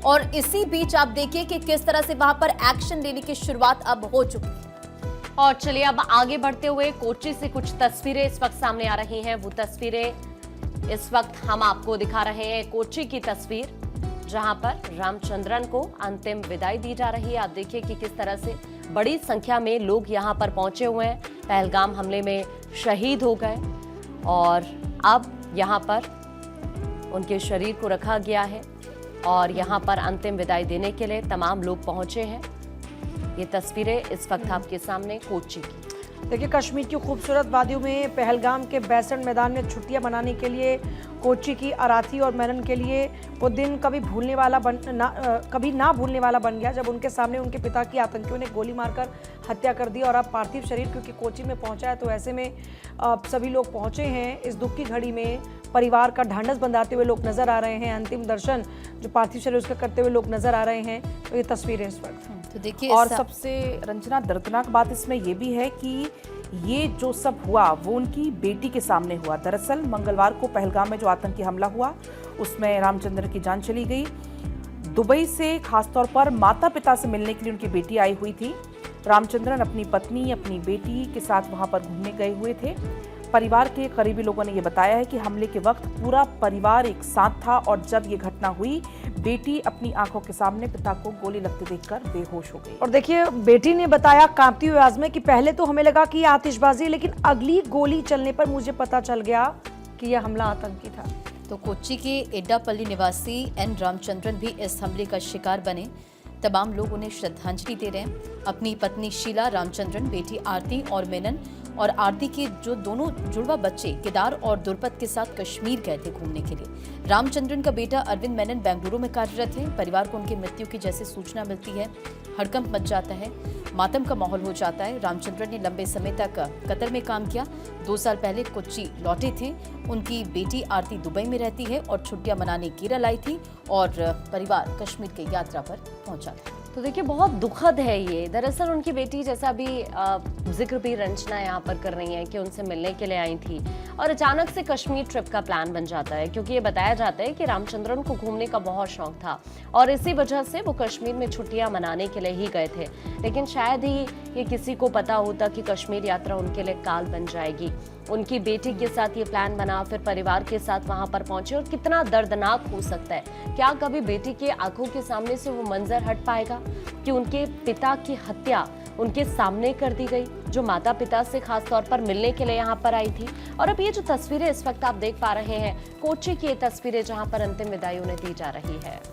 और इसी बीच आप देखिए कि किस तरह से वहां पर एक्शन लेने की शुरुआत अब हो चुकी है। और चलिए अब आगे बढ़ते हुए कोच्चि से कुछ तस्वीरें इस वक्त सामने आ रही हैं। वो तस्वीरें इस वक्त हम आपको दिखा रहे हैं, कोच्चि की तस्वीर, जहां पर रामचंद्रन को अंतिम विदाई दी जा रही है। आप देखिए कि किस तरह से बड़ी संख्या में लोग यहां पर पहुंचे हुए हैं। पहलगाम हमले में शहीद हो गए और अब यहां पर उनके शरीर को रखा गया है और यहां पर अंतिम विदाई देने के लिए तमाम लोग पहुंचे हैं। ये तस्वीरें इस वक्त आपके सामने कोच्चि की। देखिए, कश्मीर की खूबसूरत वादियों में पहलगाम के बैसण मैदान में छुट्टियां मनाने के लिए कोच्चि की अराथी और मेनन के लिए वो दिन कभी ना भूलने वाला बन गया, जब उनके सामने उनके पिता की आतंकियों ने गोली मारकर हत्या कर दी। और अब पार्थिव शरीर क्योंकि कोच्चि में पहुंचा है, तो ऐसे में सभी लोग पहुंचे हैं। इस दुख की घड़ी में परिवार का ढांढस बंधाते हुए लोग नजर आ रहे हैं। अंतिम दर्शन जो पार्थिव शरीर उसका करते हुए लोग नजर आ रहे हैं। तो ये तस्वीरें इस वक्त तो देखिए, और सबसे रंजना दर्दनाक बात इसमें यह भी है कि ये जो सब हुआ वो उनकी बेटी के सामने हुआ। दरअसल मंगलवार को पहलगाम में जो आतंकी हमला हुआ उसमें रामचंद्र की जान चली गई। दुबई से खासतौर पर माता पिता से मिलने के लिए उनकी बेटी आई हुई थी। रामचंद्रन अपनी पत्नी, अपनी बेटी के साथ वहां पर घूमने गए हुए थे। परिवार के करीबी लोगों ने यह बताया है कि हमले के वक्त पूरा परिवार एक साथ था और जब ये घटना हुई, बेटी अपनी आंखों के सामने पिता को गोली लगते देखकर बेहोश हो गई। और देखिए, बेटी ने बताया कांपती हुई आवाज में कि पहले तो हमें लगा कि यह आतिशबाजी है, लेकिन अगली गोली चलने पर मुझे पता चल गया कि यह हमला आतंकी था। तो कोच्चि के एड्डापल्ली निवासी एन रामचंद्रन भी इस हमले का शिकार बने। तमाम लोग उन्हें श्रद्धांजलि दे रहे हैं। अपनी पत्नी शीला रामचंद्रन, बेटी आरती और मेनन और आरती के जो दोनों जुड़वा बच्चे केदार और दुर्पत के साथ कश्मीर गए थे घूमने के लिए। रामचंद्रन का बेटा अरविंद मेनन बेंगलुरु में कार्यरत है। परिवार को उनकी मृत्यु की जैसे सूचना मिलती है, हड़कंप मच जाता है, मातम का माहौल हो जाता है। रामचंद्रन ने लंबे समय तक कतर में काम किया। 2 साल पहले कोच्चि लौटे थे। उनकी बेटी आरती दुबई में रहती है और छुट्टियां मनाने केरल आई थी और परिवार कश्मीर की यात्रा पर पहुंचा था। तो देखिए, बहुत दुखद है ये। दरअसल उनकी बेटी, जैसा अभी जिक्र भी रंजना यहाँ पर कर रही हैं कि उनसे मिलने के लिए आई थी और अचानक से कश्मीर ट्रिप का प्लान बन जाता है, क्योंकि ये बताया जाता है कि रामचंद्रन को घूमने का बहुत शौक था और इसी वजह से वो कश्मीर में छुट्टियां मनाने के लिए ही गए थे। लेकिन शायद ही ये किसी को पता होता कि कश्मीर यात्रा उनके लिए काल बन जाएगी। उनकी बेटी के साथ ये प्लान बना, फिर परिवार के साथ वहां पर पहुंचे और कितना दर्दनाक हो सकता है। क्या कभी बेटी के आंखों के सामने से वो मंजर हट पाएगा कि उनके पिता की हत्या उनके सामने कर दी गई, जो माता पिता से खास तौर पर मिलने के लिए यहाँ पर आई थी। और अब ये जो तस्वीरें इस वक्त आप देख पा रहे हैं, कोच्चि की ये तस्वीरें जहाँ पर अंतिम विदाई उन्हें दी जा रही है।